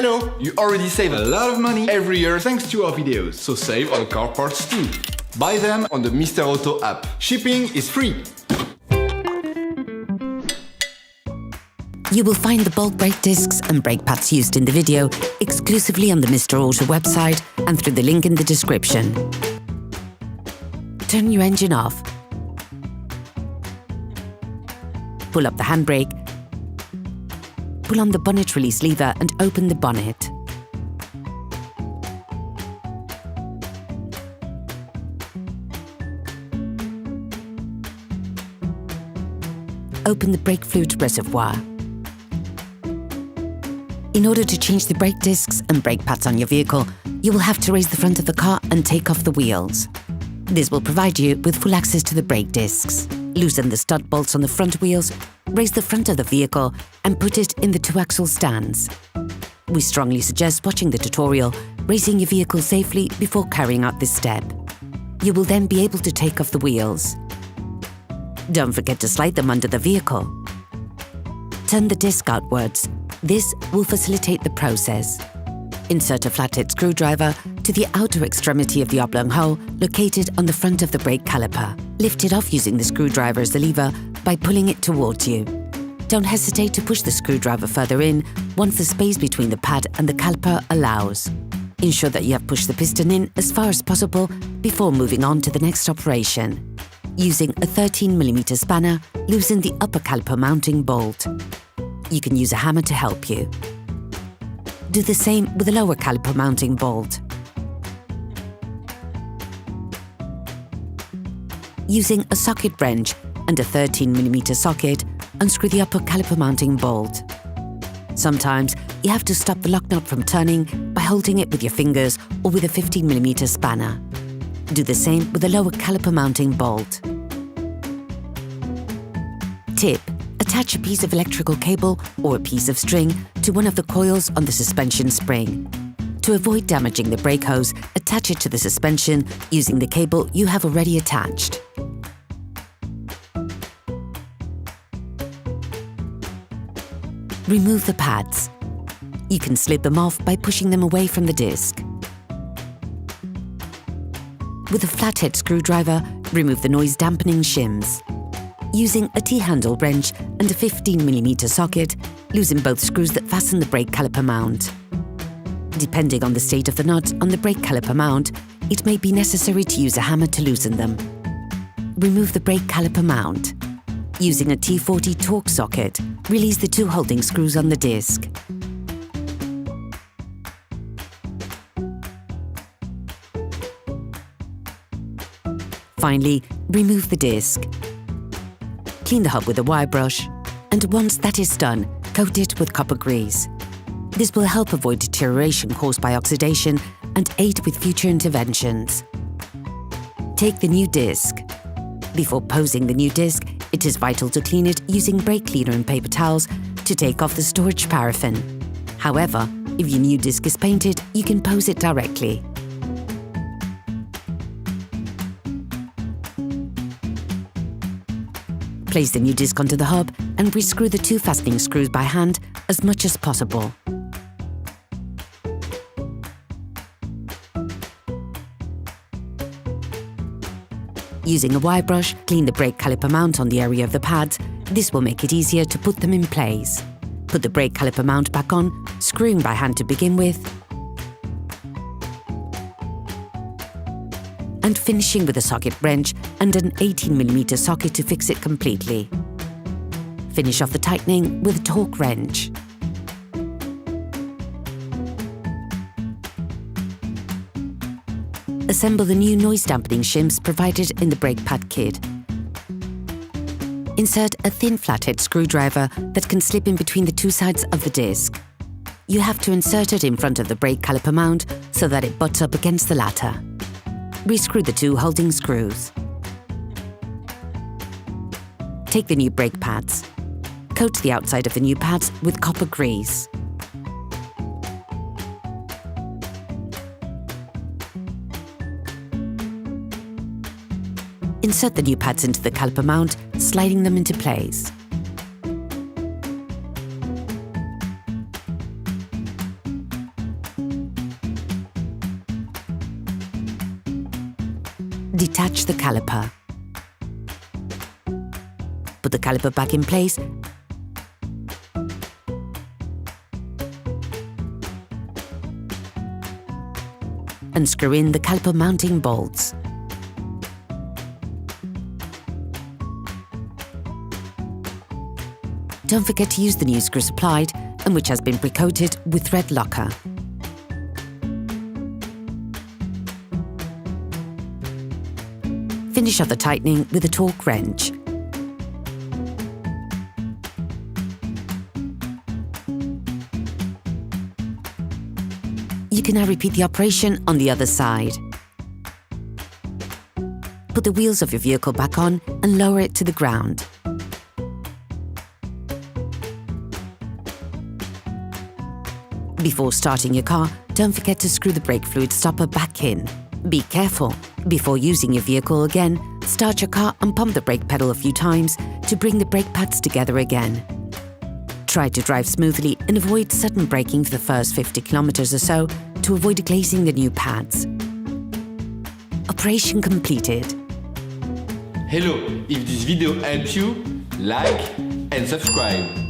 Hello! You already save a lot of money every year thanks to our videos, so save on car parts too. Buy them on the Mr. Auto app. Shipping is free. You will find the bulk brake discs and brake pads used in the video exclusively on the Mr. Auto website and through the link in the description. Turn your engine off. Pull up the handbrake. Pull on the bonnet release lever and open the bonnet. Open the brake fluid reservoir. In order to change the brake discs and brake pads on your vehicle, you will have to raise the front of the car and take off the wheels. This will provide you with full access to the brake discs. Loosen the stud bolts on the front wheels, raise the front of the vehicle and put it in the two-axle stands. We strongly suggest watching the tutorial, raising your vehicle safely before carrying out this step. You will then be able to take off the wheels. Don't forget to slide them under the vehicle. Turn the disc outwards. This will facilitate the process. Insert a flathead screwdriver to the outer extremity of the oblong hole located on the front of the brake caliper. Lift it off using the screwdriver as the lever by pulling it towards you. Don't hesitate to push the screwdriver further in once the space between the pad and the caliper allows. Ensure that you have pushed the piston in as far as possible before moving on to the next operation. Using a 13mm spanner, loosen the upper caliper mounting bolt. You can use a hammer to help you. Do the same with the lower caliper mounting bolt. Using a socket wrench and a 13mm socket, unscrew the upper caliper mounting bolt. Sometimes you have to stop the lock nut from turning by holding it with your fingers or with a 15mm spanner. Do the same with the lower caliper mounting bolt. Tip: attach a piece of electrical cable or a piece of string to one of the coils on the suspension spring. To avoid damaging the brake hose, attach it to the suspension using the cable you have already attached. Remove the pads. You can slip them off by pushing them away from the disc. With a flathead screwdriver, remove the noise dampening shims. Using a T-handle wrench and a 15mm socket, loosen both screws that fasten the brake caliper mount. Depending on the state of the nuts on the brake caliper mount, it may be necessary to use a hammer to loosen them. Remove the brake caliper mount. Using a T40 torque socket, release the two holding screws on the disc. Finally, remove the disc. Clean the hub with a wire brush, and once that is done, coat it with copper grease. This will help avoid deterioration caused by oxidation and aid with future interventions. Take the new disc. Before posing the new disc, it is vital to clean it using brake cleaner and paper towels to take off the storage paraffin. However, if your new disc is painted, you can pose it directly. Place the new disc onto the hub and rescrew the two fastening screws by hand as much as possible. Using a wire brush, clean the brake caliper mount on the area of the pads. This will make it easier to put them in place. Put the brake caliper mount back on, screwing by hand to begin with, and finishing with a socket wrench and an 18mm socket to fix it completely. Finish off the tightening with a torque wrench. Assemble the new noise dampening shims provided in the brake pad kit. Insert a thin flathead screwdriver that can slip in between the two sides of the disc. You have to insert it in front of the brake caliper mount so that it butts up against the latter. Rescrew the two holding screws. Take the new brake pads. Coat the outside of the new pads with copper grease. Insert the new pads into the caliper mount, sliding them into place. detach the caliper. Put the caliper back in place and screw in the caliper mounting bolts. Don't forget to use the new screw supplied and which has been pre-coated with thread locker. Finish off the tightening with a torque wrench. You can now repeat the operation on the other side. Put the wheels of your vehicle back on and lower it to the ground. Before starting your car, don't forget to screw the brake fluid stopper back in. Be careful. Before using your vehicle again, start your car and pump the brake pedal a few times to bring the brake pads together again. Try to drive smoothly and avoid sudden braking for the first 50 kilometers or so to avoid glazing the new pads. Operation completed. Hello, if this video helped you, like and subscribe.